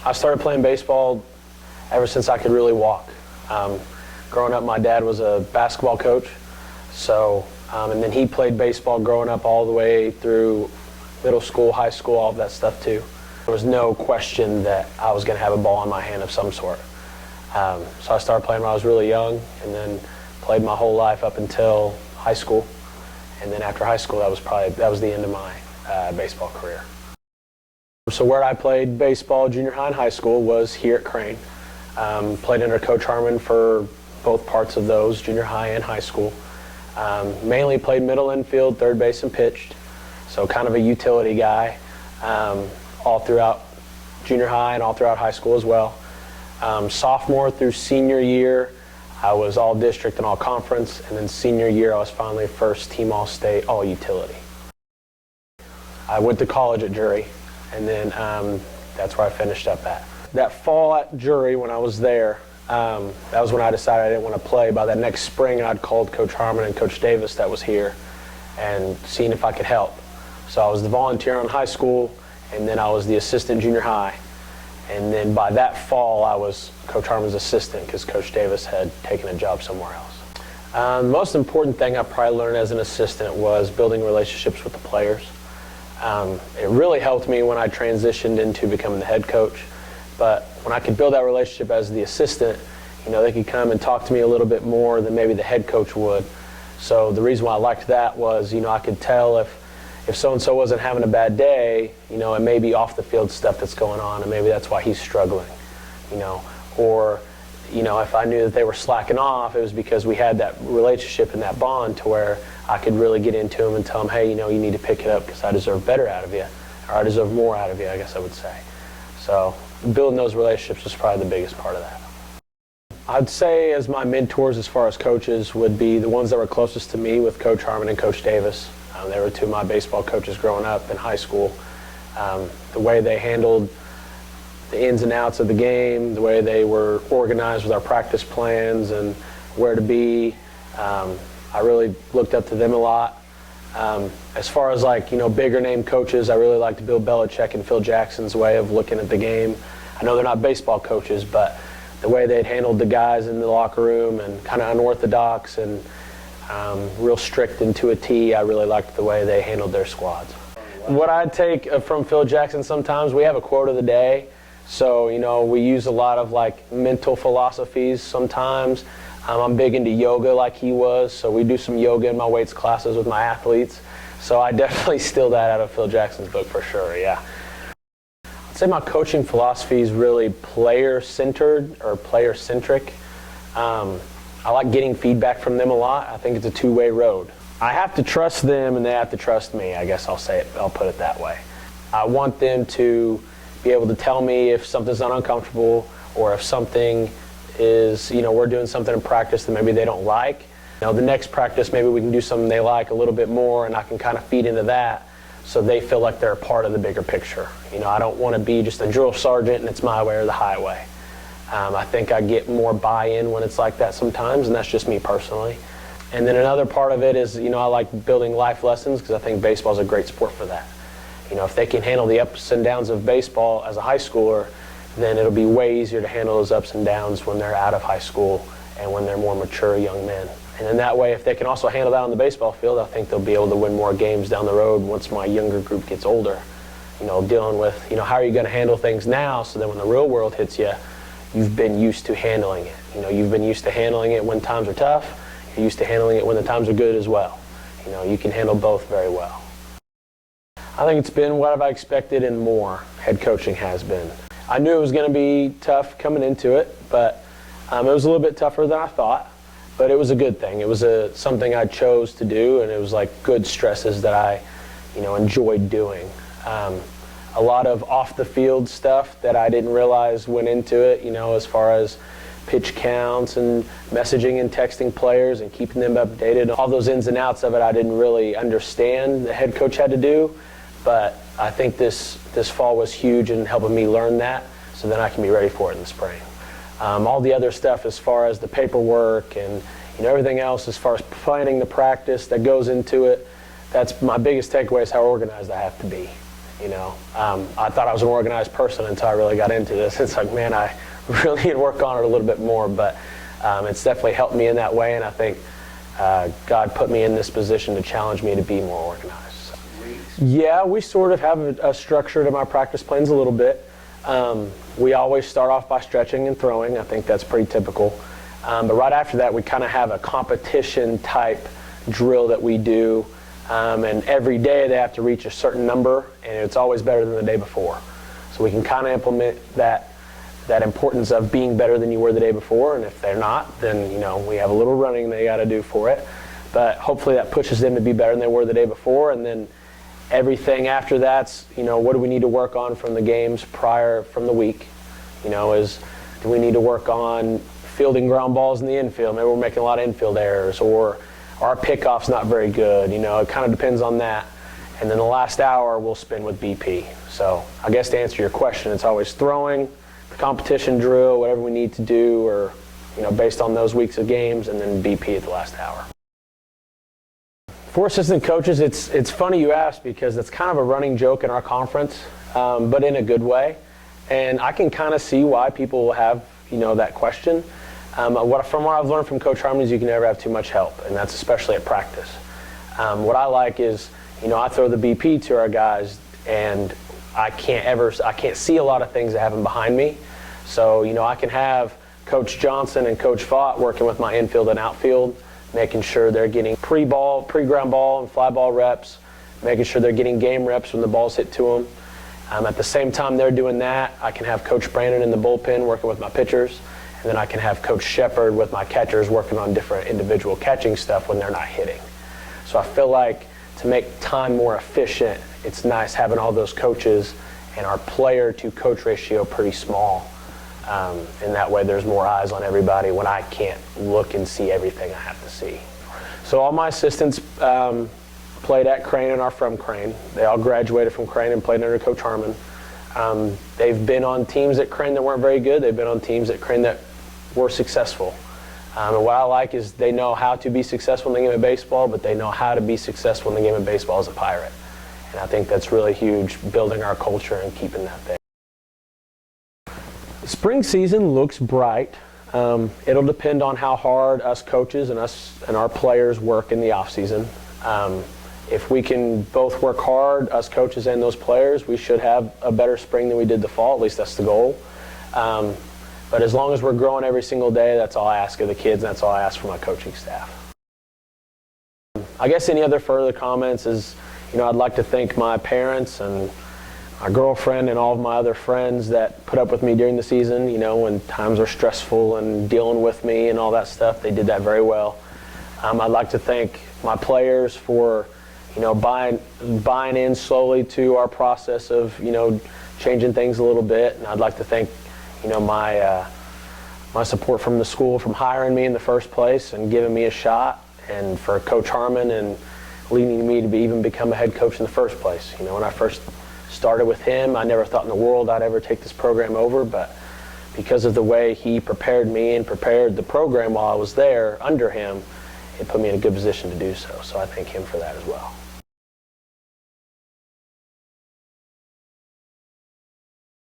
I started playing baseball ever since I could really walk. Growing up, my dad was a basketball coach, and then he played baseball growing up all the way through middle school, high school, all of that stuff too. There was no question that I was going to have a ball in my hand of some sort. So I started playing when I was really young, and then played my whole life up until high school. And then after high school, that was the end of my baseball career. So where I played baseball, junior high and high school, was here at Crane. Played under Coach Harmon for both parts of those, junior high and high school. Mainly played middle infield, third base, and pitched. So kind of a utility guy all throughout junior high and all throughout high school as well. Sophomore through senior year, I was all district and all conference, and then senior year I was finally first team all state, all utility. I went to college at Drury, and then that's where I finished up at. That fall at Drury, when I was there, that was when I decided I didn't want to play. By that next spring, I'd called Coach Harmon and Coach Davis that was here and seen if I could help. So I was the volunteer in high school, and then I was the assistant junior high. And then by that fall, I was Coach Harmon's assistant because Coach Davis had taken a job somewhere else. The most important thing I probably learned as an assistant was building relationships with the players. It really helped me when I transitioned into becoming the head coach. But when I could build that relationship as the assistant, they could come and talk to me a little bit more than maybe the head coach would. So the reason why I liked that was, I could tell if so-and-so wasn't having a bad day, it may be off the field stuff that's going on, and maybe that's why he's struggling, or, if I knew that they were slacking off, it was because we had that relationship and that bond to where I could really get into them and tell them, hey, you need to pick it up because I deserve better out of you, or I deserve more out of you, I guess I would say. So building those relationships was probably the biggest part of that. I'd say as my mentors as far as coaches would be the ones that were closest to me with Coach Harmon and Coach Davis. They were two of my baseball coaches growing up in high school. The way they handled the ins and outs of the game, the way they were organized with our practice plans and where to be, I really looked up to them a lot. As far as bigger name coaches, I really liked Bill Belichick and Phil Jackson's way of looking at the game. I know they're not baseball coaches, but the way they'd handled the guys in the locker room and kind of unorthodox and real strict into a T, I really liked the way they handled their squads. What I take from Phil Jackson sometimes, we have a quote of the day. So, we use a lot of mental philosophies sometimes. I'm big into yoga like he was, so we do some yoga in my weights classes with my athletes. So I definitely steal that out of Phil Jackson's book for sure, yeah. I'd say my coaching philosophy is really player-centered or player-centric. I like getting feedback from them a lot. I think it's a two-way road. I have to trust them and they have to trust me, I guess I'll put it that way. I want them to be able to tell me if something's not uncomfortable or if something is, we're doing something in practice that maybe they don't like. The next practice maybe we can do something they like a little bit more and I can kind of feed into that so they feel like they're a part of the bigger picture. I don't want to be just a drill sergeant and it's my way or the highway. I think I get more buy-in when it's like that sometimes, and that's just me personally. And then another part of it is, I like building life lessons because I think baseball is a great sport for that. If they can handle the ups and downs of baseball as a high schooler, then it'll be way easier to handle those ups and downs when they're out of high school and when they're more mature young men. And then that way, if they can also handle that on the baseball field, I think they'll be able to win more games down the road once my younger group gets older. Dealing with, how are you going to handle things now so that when the real world hits you, you've been used to handling it. You've been used to handling it when times are tough. You're used to handling it when the times are good as well. You can handle both very well. I think it's been what I expected and more. Head coaching has been. I knew it was going to be tough coming into it, but it was a little bit tougher than I thought. But it was a good thing. It was something I chose to do, and it was good stresses that I, enjoyed doing. A lot of off-the-field stuff that I didn't realize went into it, as far as pitch counts and messaging and texting players and keeping them updated. All those ins and outs of it I didn't really understand the head coach had to do, but I think this fall was huge in helping me learn that so then I can be ready for it in the spring. All the other stuff as far as the paperwork and everything else as far as planning the practice that goes into it, that's my biggest takeaway is how organized I have to be. I thought I was an organized person until I really got into this. It's like, man, I really need to work on it a little bit more, but it's definitely helped me in that way, and I think God put me in this position to challenge me to be more organized. Yeah, we sort of have a structure to my practice plans a little bit. We always start off by stretching and throwing. I think that's pretty typical. But right after that, we kind of have a competition type drill that we do. And every day they have to reach a certain number, and it's always better than the day before. So we can kind of implement that importance of being better than you were the day before. And if they're not, then we have a little running they got to do for it. But hopefully that pushes them to be better than they were the day before. And then everything after that's, what do we need to work on from the games prior from the week? Do we need to work on fielding ground balls in the infield? Maybe we're making a lot of infield errors, or our pickoff's not very good. It kind of depends on that. And then the last hour we'll spend with BP. So I guess to answer your question, it's always throwing, the competition drill, whatever we need to do, or based on those weeks of games, and then BP at the last hour. For assistant coaches, it's funny you ask, because it's kind of a running joke in our conference, but in a good way. And I can kind of see why people have that question. From what I've learned from Coach Harmon is you can never have too much help, and that's especially at practice. What I like is, I throw the BP to our guys, and I can't see a lot of things that happen behind me. So, I can have Coach Johnson and Coach Vaught working with my infield and outfield, making sure they're getting pre-ground ball and fly ball reps, making sure they're getting game reps when the ball's hit to them. At the same time they're doing that, I can have Coach Brandon in the bullpen working with my pitchers, and then I can have Coach Shepard with my catchers working on different individual catching stuff when they're not hitting. So I feel like to make time more efficient, it's nice having all those coaches and our player-to-coach ratio pretty small. And that way there's more eyes on everybody when I can't look and see everything I have to see. So all my assistants played at Crane and are from Crane. They all graduated from Crane and played under Coach Harmon. They've been on teams at Crane that weren't very good. They've been on teams at Crane that were successful. And what I like is they know how to be successful in the game of baseball, but they know how to be successful in the game of baseball as a Pirate. And I think that's really huge, building our culture and keeping that there. Spring season looks bright. It'll depend on how hard us coaches and our players work in the off season. If we can both work hard, us coaches and those players, we should have a better spring than we did the fall. At least that's the goal. But as long as we're growing every single day, that's all I ask of the kids, and that's all I ask for my coaching staff. I guess any other further comments is, I'd like to thank my parents and my girlfriend and all of my other friends that put up with me during the season, when times are stressful and dealing with me and all that stuff. They did that very well. I'd like to thank my players for, buying in slowly to our process of, changing things a little bit. And I'd like to thank, my support from the school, from hiring me in the first place and giving me a shot, and for Coach Harmon and leading me to even become a head coach in the first place. When I first started with him, I never thought in the world I'd ever take this program over, but because of the way he prepared me and prepared the program while I was there under him, it put me in a good position to do so. So I thank him for that as well.